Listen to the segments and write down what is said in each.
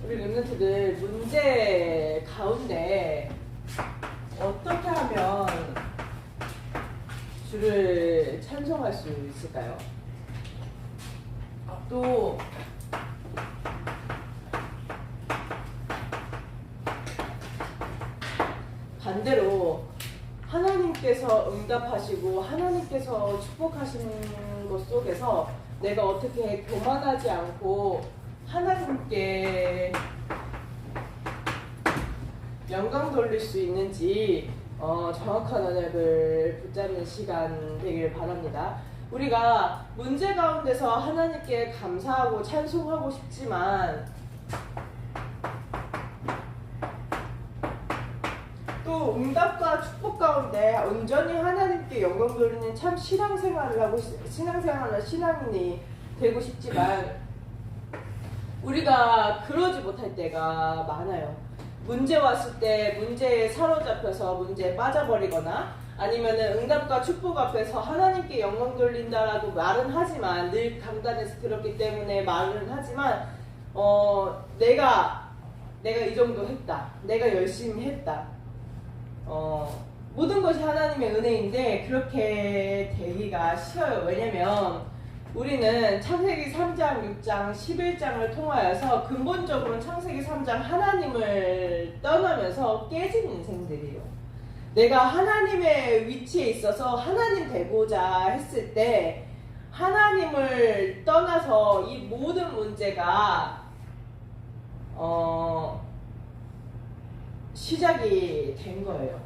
우리 랩런트들 문제 가운데 어떻게 하면 주를 찬송할 수 있을까요? 또 반대로 하나님께서 응답하시고 하나님께서 축복하시는 것 속에서 내가 어떻게 교만하지 않고 하나님께 영광 돌릴 수 있는지 정확한 언약을 붙잡는 시간 되길 바랍니다. 우리가 문제 가운데서 하나님께 감사하고 찬송하고 싶지만 또 응답과 축복 가운데 온전히 하나님께 영광 돌리는 참 신앙생활을 하고 신앙생활은 신앙인이 되고 싶지만 우리가 그러지 못할 때가 많아요. 문제 왔을 때 문제에 사로잡혀서 문제에 빠져버리거나 아니면은 응답과 축복 앞에서 하나님께 영광 돌린다라고 말은 하지만 늘 강단에서 들었기 때문에 말은 하지만 내가 이 정도 했다. 내가 열심히 했다. 모든 것이 하나님의 은혜인데 그렇게 되기가 쉬워요. 왜냐면 우리는 창세기 3장, 6장, 11장을 통하여서 근본적으로 창세기 3장 하나님을 떠나면서 깨진 인생들이에요. 내가 하나님의 위치에 있어서 하나님 되고자 했을 때 하나님을 떠나서 이 모든 문제가 시작이 된 거예요.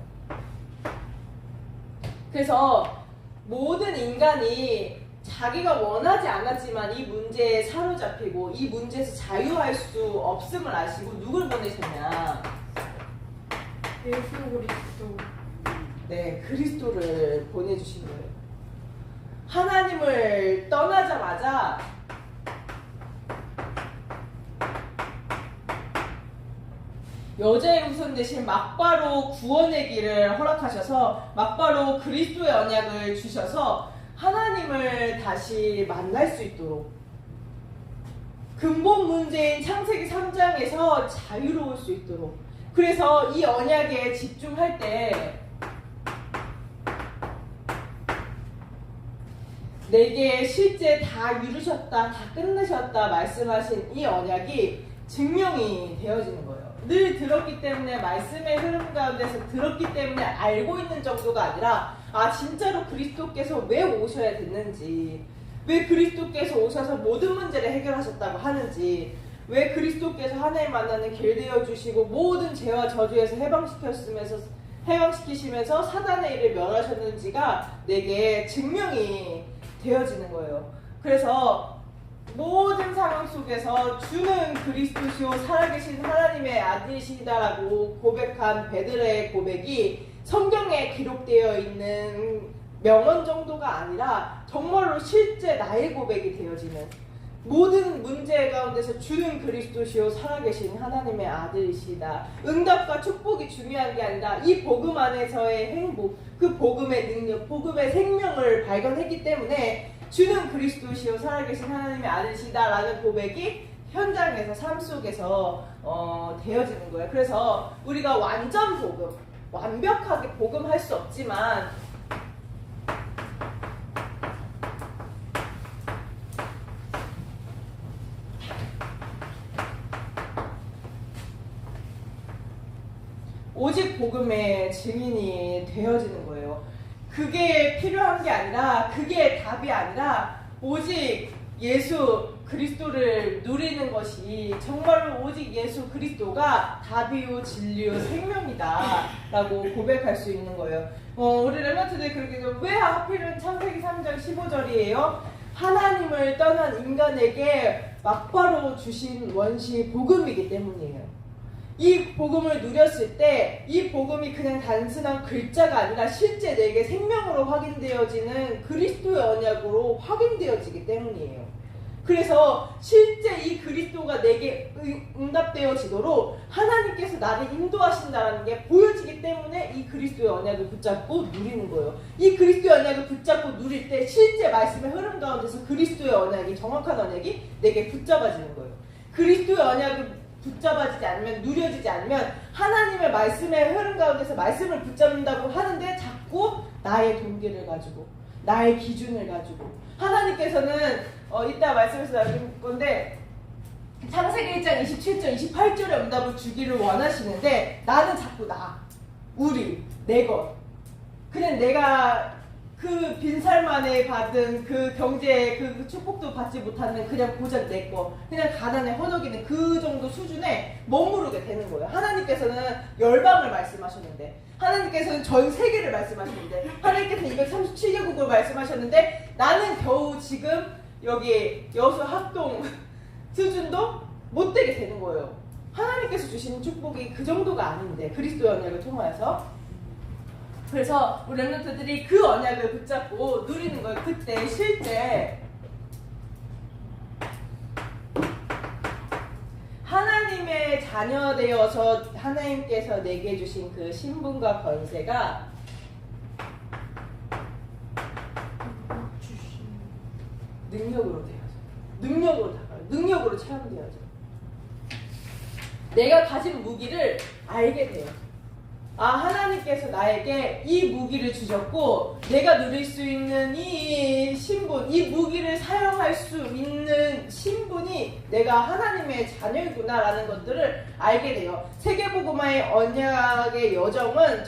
그래서 모든 인간이 자기가 원하지 않았지만 이 문제에 사로잡히고 이 문제에서 자유할 수 없음을 아시고 누굴 보내셨냐? 예수 그리스도. 네, 그리스도를 보내주신 거예요. 하나님을 떠나자마자 여자의 우선 대신 막바로 구원의 길을 허락하셔서 막바로 그리스도의 언약을 주셔서 하나님을 다시 만날 수 있도록 근본 문제인 창세기 3장에서 자유로울 수 있도록 그래서 이 언약에 집중할 때 내게 실제 다 이루셨다, 다 끝내셨다 말씀하신 이 언약이 증명이 되어지는 거예요. 늘 들었기 때문에 말씀의 흐름 가운데서 들었기 때문에 알고 있는 정도가 아니라 진짜로 그리스도께서 왜 오셔야 됐는지 왜 그리스도께서 오셔서 모든 문제를 해결하셨다고 하는지 왜 그리스도께서 하나님 만나는 길 되어주시고 모든 죄와 저주에서 해방시키시면서 사단의 일을 멸하셨는지가 내게 증명이 되어지는 거예요. 그래서 모든 상황 속에서 주는 그리스도시오 살아계신 하나님의 아들이시다라고 고백한 베드로의 고백이 성경에 기록되어 있는 명언 정도가 아니라 정말로 실제 나의 고백이 되어지는 모든 문제 가운데서 주는 그리스도시오 살아계신 하나님의 아들이시다. 응답과 축복이 중요한 게 아니라 이 복음 안에서의 행복, 그 복음의 능력, 복음의 생명을 발견했기 때문에 주는 그리스도시오 살아계신 하나님의 아들이시다라는 고백이 현장에서 삶 속에서 되어지는 거예요. 그래서 우리가 완전 복음, 완벽하게 복음할 수 없지만 오직 복음의 증인이 되어지는 거예요. 그게 필요한 게 아니라 그게 답이 아니라 오직 예수 그리스도를 누리는 것이 정말로 오직 예수 그리스도가 답이요 진리요 생명이다 라고 고백할 수 있는 거예요. 우리 랩런트들 그렇게 왜 하필은 창세기 3장 15절이에요? 하나님을 떠난 인간에게 막바로 주신 원시 복음이기 때문이에요. 이 복음을 누렸을 때 이 복음이 그냥 단순한 글자가 아니라 실제 내게 생명으로 확인되어지는 그리스도의 언약으로 확인되어지기 때문이에요. 그래서 실제 이 그리스도가 내게 응답되어지도록 하나님께서 나를 인도하신다는 게 보여지기 때문에 이 그리스도의 언약을 붙잡고 누리는 거예요. 이 그리스도의 언약을 붙잡고 누릴 때 실제 말씀의 흐름 가운데서 그리스도의 언약이 정확한 언약이 내게 붙잡아지는 거예요. 그리스도의 언약을 붙잡아지지 않으면, 누려지지 않으면 하나님의 말씀의 흐름 가운데서 말씀을 붙잡는다고 하는데 자꾸 나의 동기를 가지고, 나의 기준을 가지고, 하나님께서는 이따 말씀에서 나올 건데 창세기 1장 27절 28절의 응답을 주기를 원하시는데 나는 자꾸 우리, 내 것, 그냥 내가 그 빈살 만에 받은 그 경제 그 축복도 받지 못하는 그냥 고작 내 거, 그냥 가난에 허덕이는 그 정도 수준에 머무르게 되는 거예요. 하나님께서는 열방을 말씀하셨는데, 하나님께서는 전 세계를 말씀하셨는데, 하나님께서는 237개국을 말씀하셨는데 나는 겨우 지금 여기 여수 학동 수준도 못 되게 되는 거예요. 하나님께서 주시는 축복이 그 정도가 아닌데, 그리스도의 언약을 통하여서. 그래서 우리 렘넌트들이 그 언약을 붙잡고 누리는 거예요. 그때 실제 하나님의 자녀 되어서 하나님께서 내게 주신 그 신분과 권세가 능력으로 되어져. 능력으로 다가요. 능력으로 체험되어져. 내가 가진 무기를 알게 돼요. 하나님께서 나에게 이 무기를 주셨고 내가 누릴 수 있는 이 신분, 이 무기를 사용할 수 있는 신분이 내가 하나님의 자녀이구나 라는 것들을 알게 돼요. 세계복음화의 언약의 여정은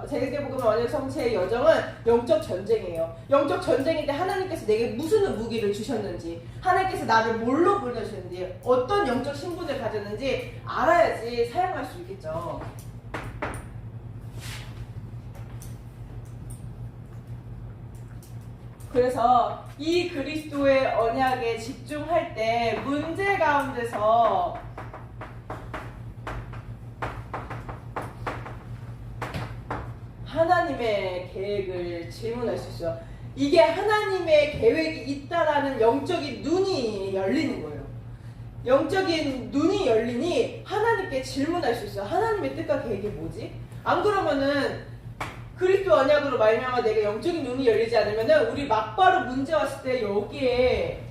세계복음화 언약 성취의 여정은 영적 전쟁이에요. 영적 전쟁인데 하나님께서 내게 무슨 무기를 주셨는지, 하나님께서 나를 뭘로 불러주셨는지, 어떤 영적 신분을 가졌는지 알아야지 사용할 수 있겠죠. 그래서 이 그리스도의 언약에 집중할 때 문제 가운데서 하나님의 계획을 질문할 수 있어요. 이게 하나님의 계획이 있다라는 영적인 눈이 열리는 거예요. 영적인 눈이 열리니 하나님께 질문할 수 있어요. 하나님의 뜻과 계획이 뭐지? 안 그러면은 그리스도 언약으로 말미암아 내가 영적인 눈이 열리지 않으면은 우리 막바로 문제 왔을 때 여기에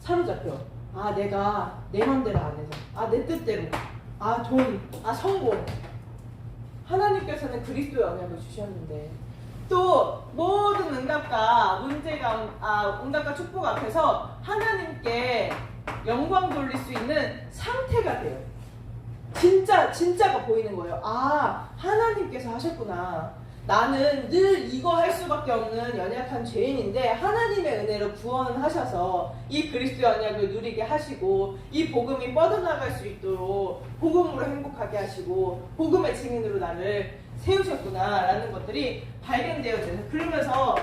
사로잡혀. 내가 내 맘대로 안 해서, 내 뜻대로, 돈, 성공. 하나님께서는 그리스도의 언약을 주셨는데 또 모든 응답과 응답과 축복 앞에서 하나님께 영광 돌릴 수 있는 상태가 돼요. 진짜가 보이는 거예요. 하나님께서 하셨구나. 나는 늘 이거 할 수밖에 없는 연약한 죄인인데 하나님의 은혜로 구원하셔서 이 그리스도의 언약을 누리게 하시고 이 복음이 뻗어나갈 수 있도록 복음으로 행복하게 하시고 복음의 증인으로 나를 세우셨구나 라는 것들이 발견되어져요. 그러면서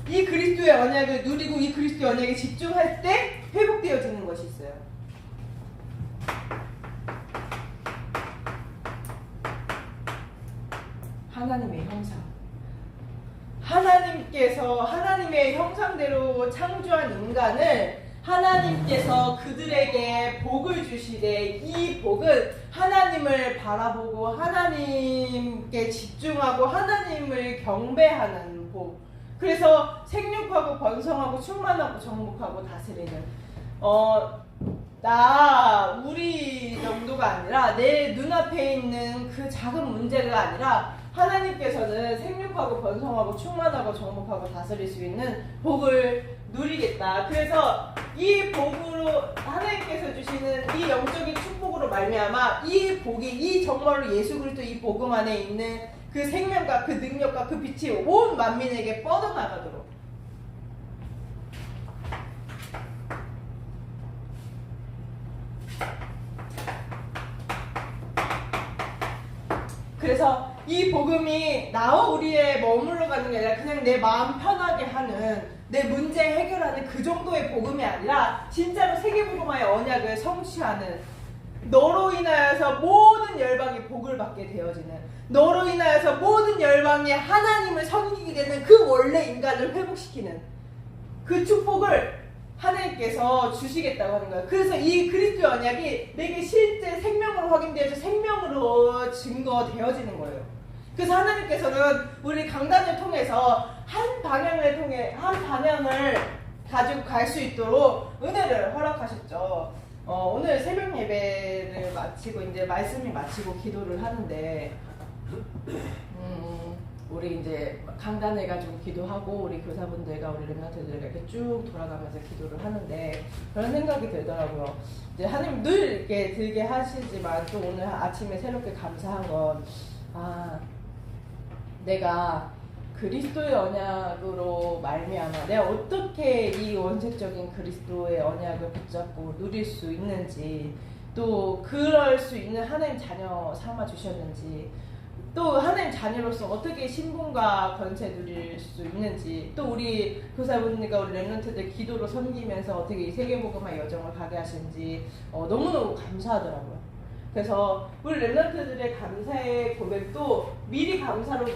이 그리스도의 언약을 누리고 이 그리스도의 언약에 집중할 때 회복되어지는 것이 있어요. 하나님의 형상. 하나님께서 하나님의 형상대로 창조한 인간을 하나님께서 그들에게 복을 주시되 이 복은 하나님을 바라보고 하나님께 집중하고 하나님을 경배하는 복. 그래서 생육하고 번성하고 충만하고 정복하고 다스리는 우리 정도가 아니라 내 눈앞에 있는 그 작은 문제가 아니라 하나님께서는 생육하고 번성하고 충만하고 정복하고 다스릴 수 있는 복을 누리겠다. 그래서 이 복으로 하나님께서 주시는 이 영적인 축복으로 말미암아 이 복이 이 정말로 예수 그리스도 이 복음 안에 있는 그 생명과 그 능력과 그 빛이 온 만민에게 뻗어나가도록 그래서 이 복음이 나와 우리의 머물러 가는 게 아니라 그냥 내 마음 편하게 하는 내 문제 해결하는 그 정도의 복음이 아니라 진짜로 세계복음화의 언약을 성취하는 너로 인하여서 모든 열방이 복을 받게 되어지는 너로 인하여서 모든 열방이 하나님을 섬기게 되는 그 원래 인간을 회복시키는 그 축복을 하나님께서 주시겠다고 하는 거예요. 그래서 이 그리스도의 언약이 내게 실제 생명으로 확인되어서 생명으로 증거되어지는 거예요. 그래서 하나님께서는 우리 강단을 통해서 한 방향을 가지고 갈 수 있도록 은혜를 허락하셨죠. 오늘 새벽 예배를 마치고 이제 말씀이 마치고 기도를 하는데 우리 이제 강단해가지고 기도하고 우리 교사분들과 우리 렘넌트들과 이렇게 쭉 돌아가면서 기도를 하는데 그런 생각이 들더라고요. 이제 하나님 늘 이렇게 들게 하시지만 또 오늘 아침에 새롭게 감사한 건 내가 그리스도의 언약으로 말미암아 내가 어떻게 이 원색적인 그리스도의 언약을 붙잡고 누릴 수 있는지 또 그럴 수 있는 하나님 자녀 삼아 주셨는지 또 하나님 자녀로서 어떻게 신분과 권세 누릴 수 있는지 또 우리 교사분들과 우리 렘넌트들 기도로 섬기면서 어떻게 이 세계복음화 여정을 가게 하시는지 너무너무 감사하더라고요. 그래서 우리 렘넌트들의 감사의 고백도 미리 감사로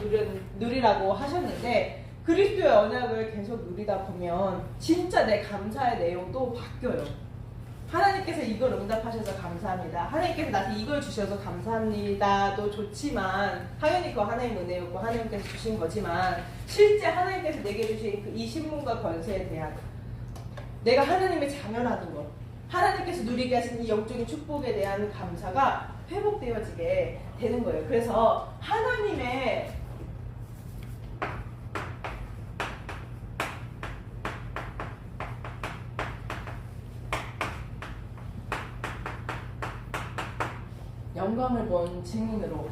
누리라고 하셨는데 그리스도의 언약을 계속 누리다 보면 진짜 내 감사의 내용도 바뀌어요. 하나님께서 이걸 응답하셔서 감사합니다. 하나님께서 나한테 이걸 주셔서 감사합니다도 좋지만 당연히 그거 하나님 은혜였고 하나님께서 주신 거지만 실제 하나님께서 내게 주신 이 신분과 권세에 대한 내가 하나님의 자녀라는 것 하나님께서 누리게 하신 이 영적인 축복에 대한 감사가 회복되어지게 되는 거예요. 그래서 하나님의 영광을 본 증인으로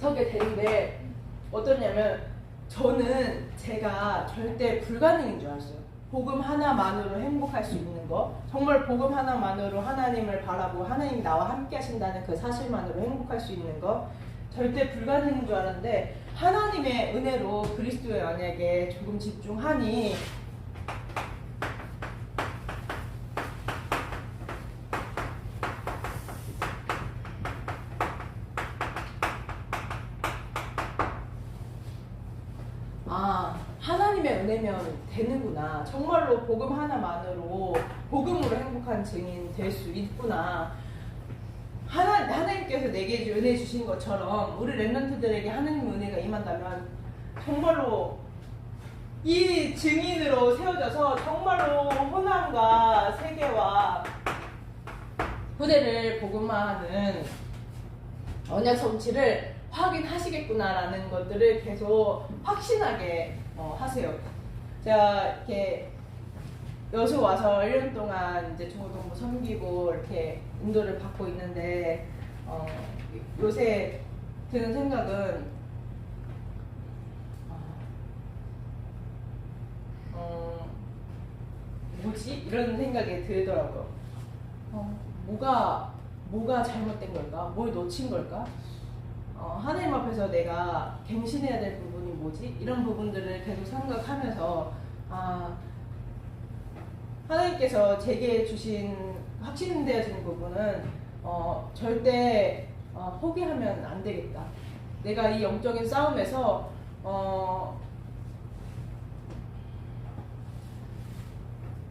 서게 되는데 어떠냐면 저는 제가 절대 불가능인 줄 알았어요. 복음 하나만으로 행복할 수 있는 거 정말 복음 하나만으로 하나님을 바라보고 하나님이 나와 함께 하신다는 그 사실만으로 행복할 수 있는 거 절대 불가능인 줄 알았는데 하나님의 은혜로 그리스도의 언약에 조금 집중하니 하나님의 은혜면 되는구나. 정말로 복음 하나만으로 복음으로 행복한 증인 될 수 있구나. 하나님께서 내게 은혜 주신 것처럼 우리 렘넌트들에게 하나님의 은혜가 임한다면 정말로 이 증인으로 세워져서 정말로 호남과 세계와 후대를 복음화하는 언약 성취를 확인하시겠구나라는 것들을 계속 확신하게 하세요. 제가 이렇게 여수 와서 1년 동안 이제 중고등부 섬기고 이렇게 인도를 받고 있는데 요새 드는 생각은 뭐지? 이런 생각이 들더라고요. 뭐가 잘못된 걸까? 뭘 놓친 걸까? 하나님 앞에서 내가 갱신해야 될 부분이 뭐지? 이런 부분들을 계속 생각하면서 하나님께서 제게 주신 확신되어진 부분은 절대 포기하면 안 되겠다. 내가 이 영적인 싸움에서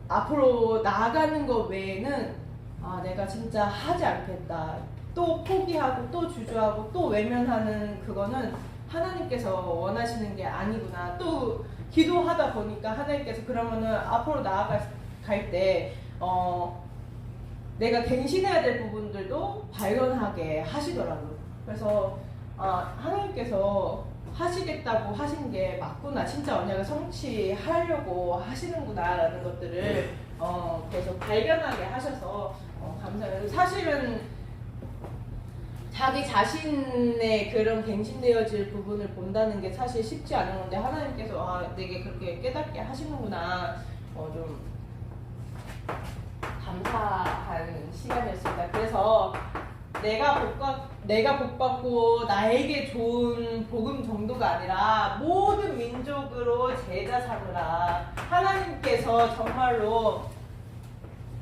앞으로 나아가는 것 외에는 내가 진짜 하지 않겠다. 또 포기하고 또 주저하고 또 외면하는 그거는 하나님께서 원하시는 게 아니구나. 또 기도하다 보니까 하나님께서 그러면은 앞으로 나아갈 때 내가 갱신해야 될 부분들도 발견하게 하시더라고요. 그래서 하나님께서 하시겠다고 하신 게 맞구나. 진짜 언약을 성취하려고 하시는구나 라는 것들을 계속 발견하게 하셔서 감사해요. 사실은 자기 자신의 그런 갱신되어질 부분을 본다는 게 사실 쉽지 않은 건데 하나님께서 내게 그렇게 깨닫게 하시는구나. 좀 감사한 시간이었습니다. 그래서 내가 복받고 나에게 좋은 복음 정도가 아니라 모든 민족으로 제자 삼으라. 하나님께서 정말로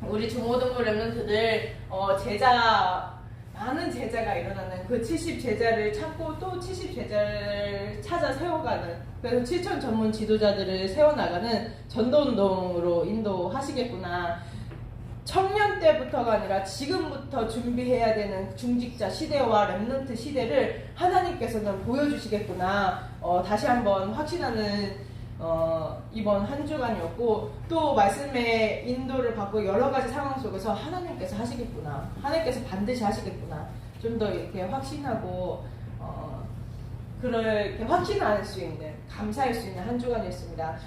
우리 중고등부 렘넌트들 많은 제자가 일어나는 그 70제자를 찾고 또 70제자를 찾아 세워가는, 그래서 7천 전문 지도자들을 세워나가는 전도운동으로 인도하시겠구나. 청년 때부터가 아니라 지금부터 준비해야 되는 중직자 시대와 렘넌트 시대를 하나님께서는 보여주시겠구나. 다시 한번 확신하는 이번 한 주간이었고 또 말씀의 인도를 받고 여러 가지 상황 속에서 하나님께서 하시겠구나, 하나님께서 반드시 하시겠구나, 좀 더 이렇게 확신하고 그렇게 확신할 수 있는, 감사할 수 있는 한 주간이었습니다.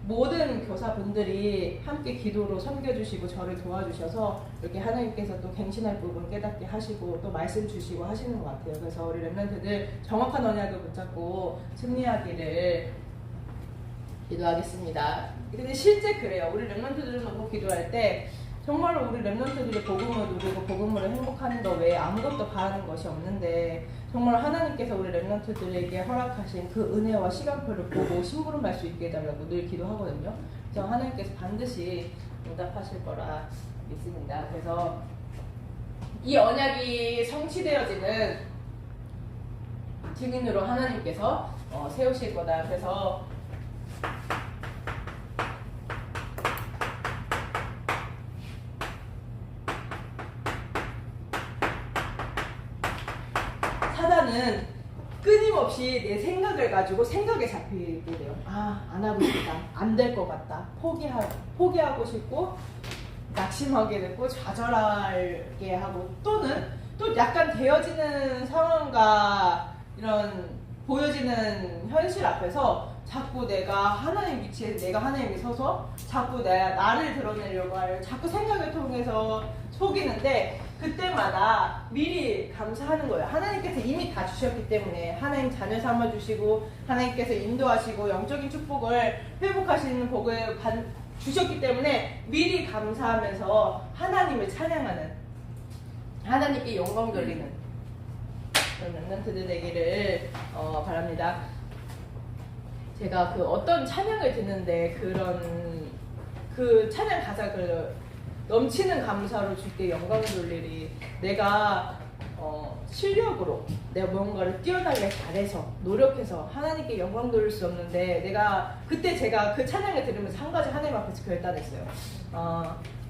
모든 교사분들이 함께 기도로 섬겨주시고 저를 도와주셔서 이렇게 하나님께서 또 갱신할 부분 깨닫게 하시고 또 말씀 주시고 하시는 것 같아요. 그래서 우리 렘넌트들 정확한 언약을 붙잡고 승리하기를 기도하겠습니다. 근데 실제 그래요. 우리 렘넌트들을 놓고 기도할 때 정말로 우리 렘넌트들이 복음을 누리고 복음으로 행복하는 것 외에 아무것도 바라는 것이 없는데 정말 하나님께서 우리 렘넌트들에게 허락하신 그 은혜와 시간표를 보고 심부름할 수 있게 해달라고 늘 기도하거든요. 그래서 하나님께서 반드시 응답하실 거라 믿습니다. 그래서 이 언약이 성취되어지는 증인으로 하나님께서 세우실 거다. 그래서 사단은 끊임없이 내 생각을 가지고 생각에 잡히게 돼요. 안 하고 싶다, 안 될 것 같다, 포기하고 싶고 낙심하게 되고 좌절하게 하고 또는 또 약간 되어지는 상황과 이런 보여지는 현실 앞에서 자꾸 내가 하나님 위치에 내가 하나님이 서서 자꾸 나를 드러내려고 하려 자꾸 생각을 통해서 속이는데 그때마다 미리 감사하는 거예요. 하나님께서 이미 다 주셨기 때문에 하나님 자녀 삼아주시고 하나님께서 인도하시고 영적인 축복을 회복하시는 복을 주셨기 때문에 미리 감사하면서 하나님을 찬양하는, 하나님께 영광 돌리는 그런 렘넌트들 되기를 바랍니다. 제가 그 어떤 찬양을 듣는데 그 찬양 가사 넘치는 감사로 주께 영광을 돌리리. 내가 실력으로 내가 뭔가를 뛰어나게 잘해서 노력해서 하나님께 영광 돌릴 수 없는데 그때 제가 그 찬양을 들으면서 한 가지 하나님 앞에서 결단했어요.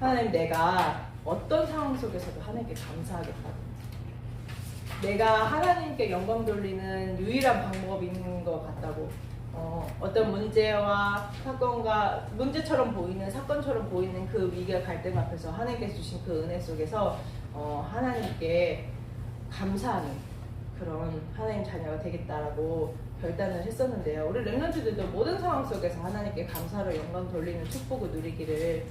하나님, 내가 어떤 상황 속에서도 하나님께 감사하겠다. 내가 하나님께 영광 돌리는 유일한 방법이 있는 것 같다고. 어떤 문제와 사건과 문제처럼 보이는 사건처럼 보이는 그 위기와 갈등 앞에서 하나님께서 주신 그 은혜 속에서 하나님께 감사하는 그런 하나님 자녀가 되겠다라고 결단을 했었는데요. 우리 렘넌트들도 모든 상황 속에서 하나님께 감사로 영광 돌리는 축복을 누리기를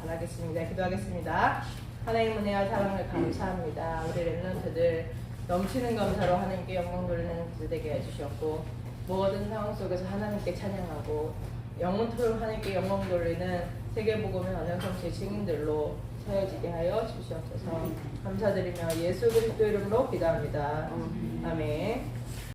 바라겠습니다. 기도하겠습니다. 하나님 은혜와 사랑을 감사합니다. 우리 렘넌트들 넘치는 감사로 하나님께 영광 돌리는 그 되게 해주셨고 모든 상황 속에서 하나님께 찬양하고 영원토록 하나님께 영광 돌리는 세계복음의 언약성취의 증인들로 세워지게 하여 주시옵소서. 감사드리며 예수 그리스도 이름으로 기도합니다. 아멘.